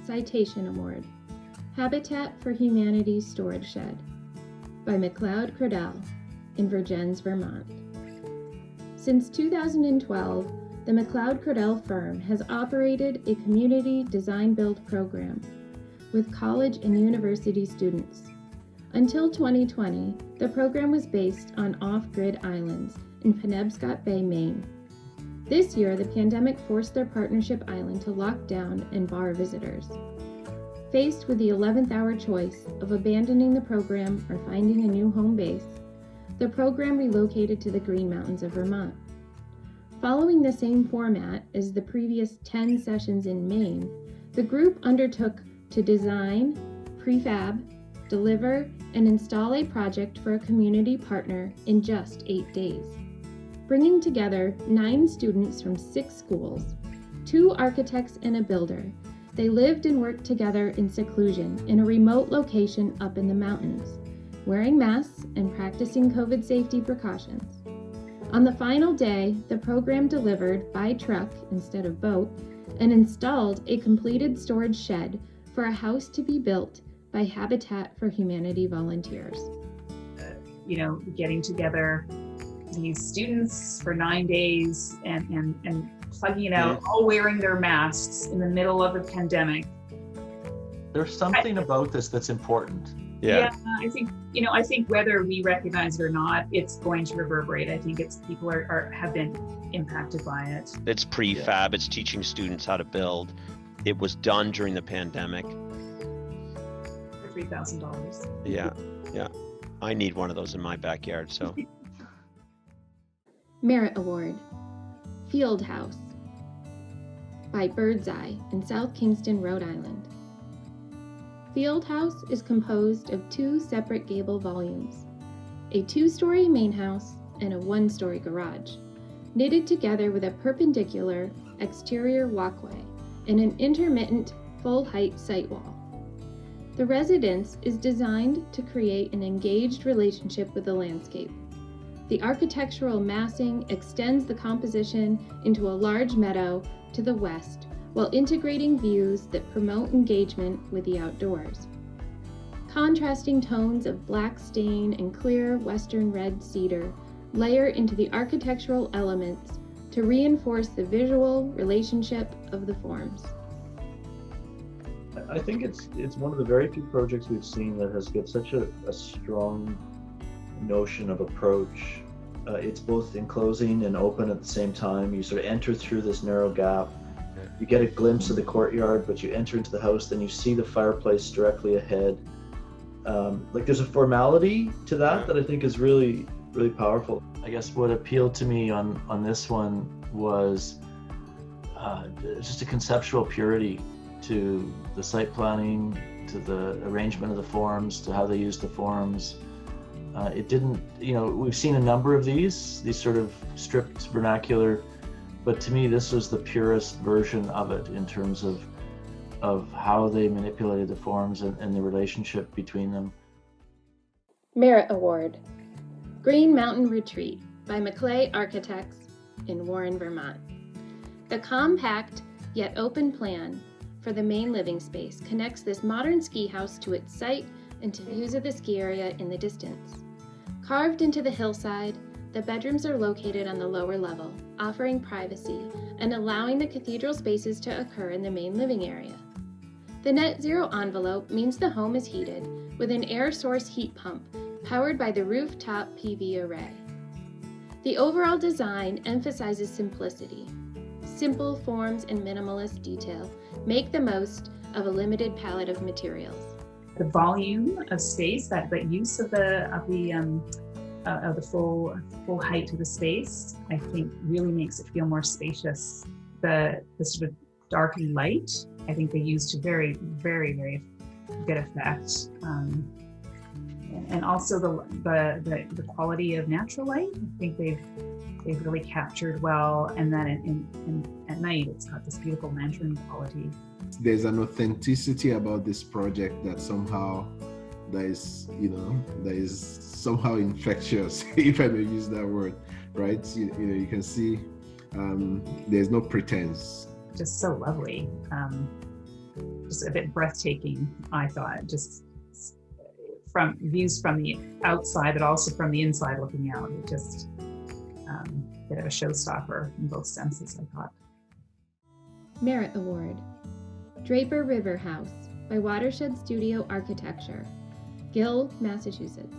Citation Award, Habitat for Humanity Storage Shed, by McLeod Cradell in Vergennes, Vermont. Since 2012, the McLeod Cradell firm has operated a community design-build program with college and university students. Until 2020, the program was based on off-grid islands in Penobscot Bay, Maine. This year, the pandemic forced their partnership island to lock down and bar visitors. Faced with the 11th hour choice of abandoning the program or finding a new home base, the program relocated to the Green Mountains of Vermont. Following the same format as the previous 10 sessions in Maine, the group undertook to design, prefab, deliver, and install a project for a community partner in just 8 days. Bringing together 9 students from 6 schools, 2 architects and a builder, they lived and worked together in seclusion in a remote location up in the mountains, wearing masks and practicing COVID safety precautions. On the final day, the program delivered by truck instead of boat and installed a completed storage shed for a house to be built by Habitat for Humanity volunteers. Getting together these students for 9 days and plugging it out, all wearing their masks in the middle of a pandemic. There's something about this that's important. Yeah, I think whether we recognize it or not, it's going to reverberate. I think people have been impacted by it. It's prefab, It's teaching students how to build. It was done during the pandemic. For $3,000. Yeah. I need one of those in my backyard, so. Merit Award, Field House, by Birdseye in South Kingston, Rhode Island. Field House is composed of 2 separate gable volumes, a 2-story main house and a 1-story garage, knitted together with a perpendicular exterior walkway and an intermittent full-height site wall. The residence is designed to create an engaged relationship with the landscape. The architectural massing extends the composition into a large meadow to the west, while integrating views that promote engagement with the outdoors. Contrasting tones of black stain and clear western red cedar layer into the architectural elements to reinforce the visual relationship of the forms. I think it's one of the very few projects we've seen that has got such a strong notion of approach. It's both enclosing and open at the same time. You sort of enter through this narrow gap. You get a glimpse of the courtyard, but you enter into the house, then you see the fireplace directly ahead. There's a formality to that I think is really, really powerful. I guess what appealed to me on this one was just a conceptual purity to the site planning, to the arrangement of the forms, to how they use the forms. It didn't, we've seen a number of these sort of stripped vernacular, but to me this was the purest version of it in terms of how they manipulated the forms and the relationship between them. Merit Award, Green Mountain Retreat by McClay Architects in Warren, Vermont. The compact yet open plan for the main living space connects this modern ski house to its site and to views of the ski area in the distance. Carved into the hillside, the bedrooms are located on the lower level, offering privacy and allowing the cathedral spaces to occur in the main living area. The net zero envelope means the home is heated with an air source heat pump powered by the rooftop PV array. The overall design emphasizes simplicity. Simple forms and minimalist detail make the most of a limited palette of materials. The volume of space, that use of the full height of the space, I think really makes it feel more spacious. The sort of darkened light, I think they used to very, very, very good effect. And also the quality of natural light, I think they've really captured well. And then at night, it's got this beautiful lantern quality. There's an authenticity about this project that somehow that is somehow infectious, if I may use that word, right? You can see there's no pretense. Just so lovely. just a bit breathtaking, I thought, just from views from the outside, but also from the inside looking out. It just a bit of a showstopper in both senses, I thought. Merit Award. Draper River House by Watershed Studio Architecture, Gill, Massachusetts.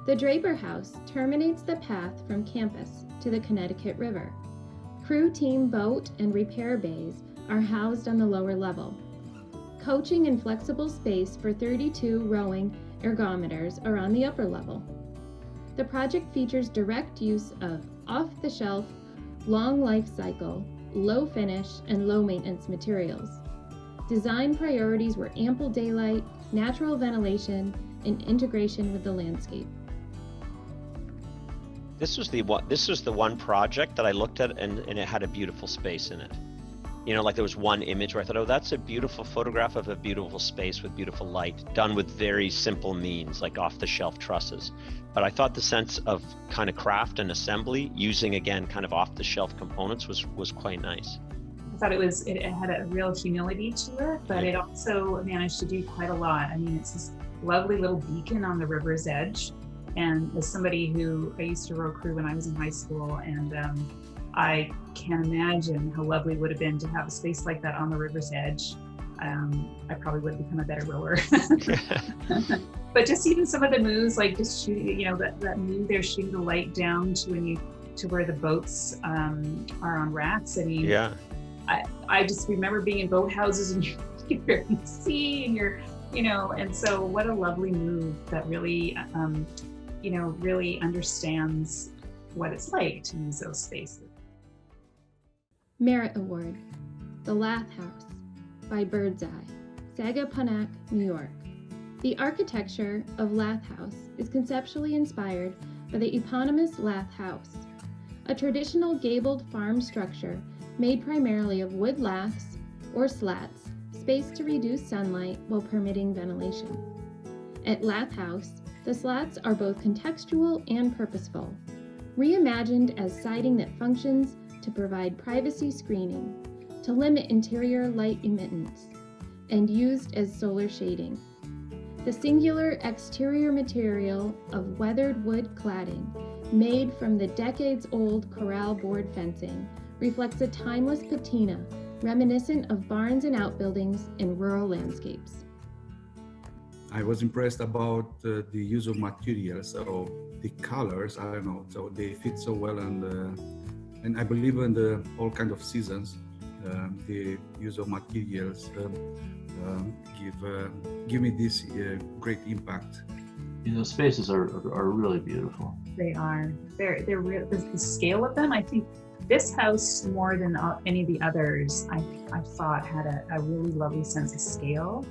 The Draper House terminates the path from campus to the Connecticut River. Crew team boat and repair bays are housed on the lower level. Coaching and flexible space for 32 rowing ergometers are on the upper level. The project features direct use of off-the-shelf, long life cycle, low finish, and low maintenance materials. Design priorities were ample daylight, natural ventilation, and integration with the landscape. This was the one project that I looked at and it had a beautiful space in it. You know, like there was one image where I thought, oh, that's a beautiful photograph of a beautiful space with beautiful light, done with very simple means, like off-the-shelf trusses. But I thought the sense of kind of craft and assembly, using again kind of off-the-shelf components, was quite nice. I thought it had a real humility to it, but it also managed to do quite a lot. I mean, it's this lovely little beacon on the river's edge. And as somebody I used to row crew when I was in high school, and I can't imagine how lovely it would have been to have a space like that on the river's edge. I probably would have become a better rower. But just even some of the moves, like just shooting, you know, that move there, shooting the light down to where the boats are on racks. I mean, Yeah. I just remember being in boathouses and you're in the sea and you're, you know, and so what a lovely move that really, you know, really understands what it's like to use those spaces. Merit Award. The Lath House by Birdseye, Sagaponack, New York. The architecture of Lath House is conceptually inspired by the eponymous Lath House, a traditional gabled farm structure made primarily of wood laths or slats, spaced to reduce sunlight while permitting ventilation. At Lath House, the slats are both contextual and purposeful, reimagined as siding that functions to provide privacy screening, to limit interior light emittance, and used as solar shading. The singular exterior material of weathered wood cladding, made from the decades-old corral board fencing, reflects a timeless patina reminiscent of barns and outbuildings in rural landscapes. I was impressed about the use of materials, so the colors, I don't know, so they fit so well, and I believe in all kind of seasons, the use of materials give me this great impact. You know, spaces are really beautiful. They are. They're real. The scale of them, I think this house, more than any of the others, I thought had a really lovely sense of scale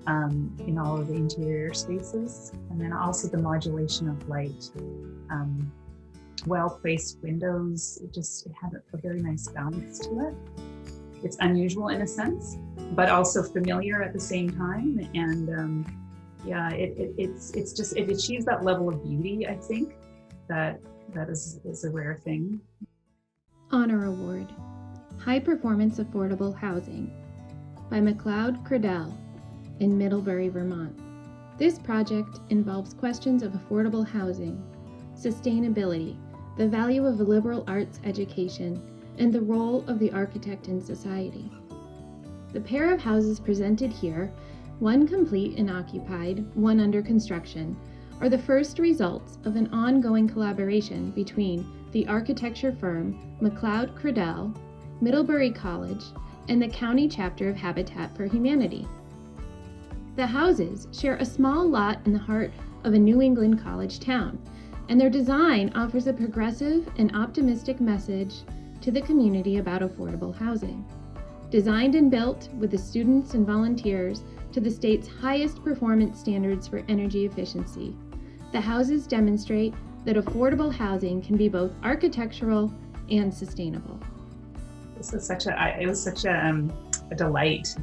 in all of the interior spaces. And then also the modulation of light. Well-placed windows, it had a very nice balance to it. It's unusual in a sense, but also familiar at the same time. And yeah, it achieves that level of beauty, I think, that is a rare thing. Honor Award. High Performance Affordable Housing by McLeod Credell in Middlebury, Vermont. This project involves questions of affordable housing, sustainability, the value of liberal arts education, and the role of the architect in society. The pair of houses presented here, one complete and occupied, one under construction, are the first results of an ongoing collaboration between the architecture firm McLeod Credell, Middlebury College, and the county chapter of Habitat for Humanity. The houses share a small lot in the heart of a New England college town, and their design offers a progressive and optimistic message to the community about affordable housing. Designed and built with the students and volunteers to the state's highest performance standards for energy efficiency, the houses demonstrate that affordable housing can be both architectural and sustainable. It was such a delight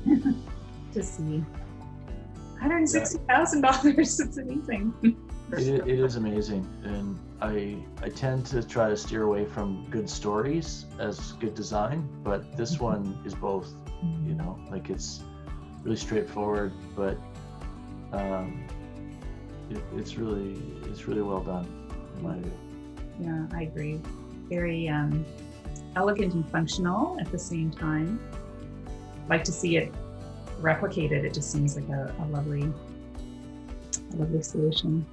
to see. $160,000. It's amazing. It is amazing, and I tend to try to steer away from good stories as good design, but this one is both. You know, like it's really straightforward, but it's really well done in my view. Yeah, I agree. Very elegant and functional at the same time. Like to see it replicated. It just seems like a lovely solution.